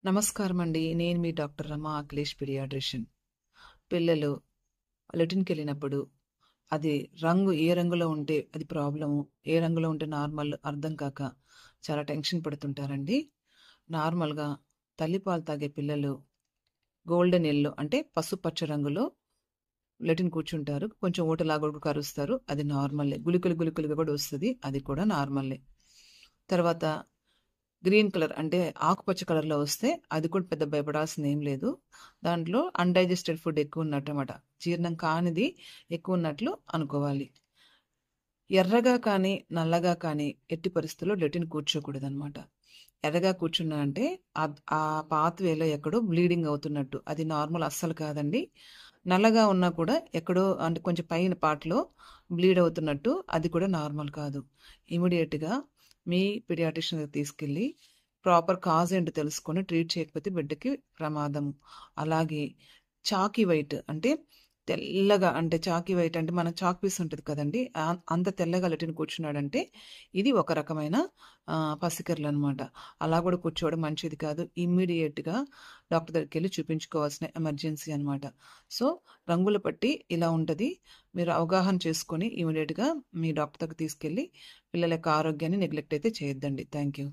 నమస్కారం అండి. నేను మీ డాక్టర్ రమ అఖిలేష్ పీడియాట్రిషియన్. పిల్లలు లెట్రిన్‌కి వెళ్ళినప్పుడు అది రంగు ఏ రంగులో ఉంటే అది ప్రాబ్లము, ఏ రంగులో ఉంటే నార్మల్ అర్థం కాక చాలా టెన్షన్ పడుతుంటారండి. నార్మల్‌గా తల్లిపాలు తాగే పిల్లలు గోల్డెన్ యెల్లో అంటే పసుపచ్చ రంగులో లెట్రిన్ కూర్చుంటారు. కొంచెం ఊటలాగా కూడా కరుస్తారు. అది నార్మలే. గుళికలుగా కూడా వస్తది. అది కూడా నార్మలే. తర్వాత గ్రీన్ కలర్ అంటే ఆకుపచ్చ కలర్‌లో వస్తే అది కూడా పెద్ద భయపడాల్సింది ఏం లేదు. దాంట్లో అన్‌డైజెస్టెడ్ ఫుడ్ ఎక్కువ ఉన్నట్టన్నమాట. జీర్ణం కానిది ఎక్కువ ఉన్నట్లు అనుకోవాలి. ఎర్రగా కానీ, నల్లగా కానీ ఎట్టి పరిస్థితుల్లో లెట్రిన్ కూర్చోకూడదనమాట. ఎర్రగా కూర్చున్నా అంటే ఆ పాత్‌వేలో ఎక్కడో బ్లీడింగ్ అవుతున్నట్టు. అది నార్మల్ అస్సలు కాదండి. నల్లగా ఉన్నా కూడా ఎక్కడో అంటే కొంచెం పైన పార్ట్‌లో బ్లీడ్ అవుతున్నట్టు అది కూడా నార్మల్ కాదు. ఇమ్మీడియేట్‌గా మీ పీడియాట్రిషియన్ దగ్గరికి తీసుకెళ్ళి ప్రాపర్ కాజ్ ఏంటో తెలుసుకొని ట్రీట్ చేయకపోతే బిడ్డకి ప్రమాదం. అలాగే చాకీ వైట్ అంటే తెల్లగా అంటే చాకీ వైట్ అంటే మన చాక్ పీస్ ఉంటది కదండీ! అంత తెల్లగా లెట్రిన్ కూర్చున్నాడంటే ఇది ఒక రకమైన పసికర్లనమాట. అలా కూడా కూర్చోవడం మంచిది కాదు. ఇమ్మీడియేట్‌గా డాక్టర్ దగ్గరికెళ్లి చూపించుకోవాల్సిన ఎమర్జెన్సీ అనమాట. సో, రంగుల పట్టి ఇలా ఉంటది. మీరు అవగాహన చేసుకొని ఇమ్మీడియేట్‌గా మీ డాక్టర్ దగ్గరికి తీసుకెళ్ళి పిల్లల యొక్క ఆరోగ్యాన్ని నెగ్లెక్ట్ అయితే చేయొద్దండి. Thank you.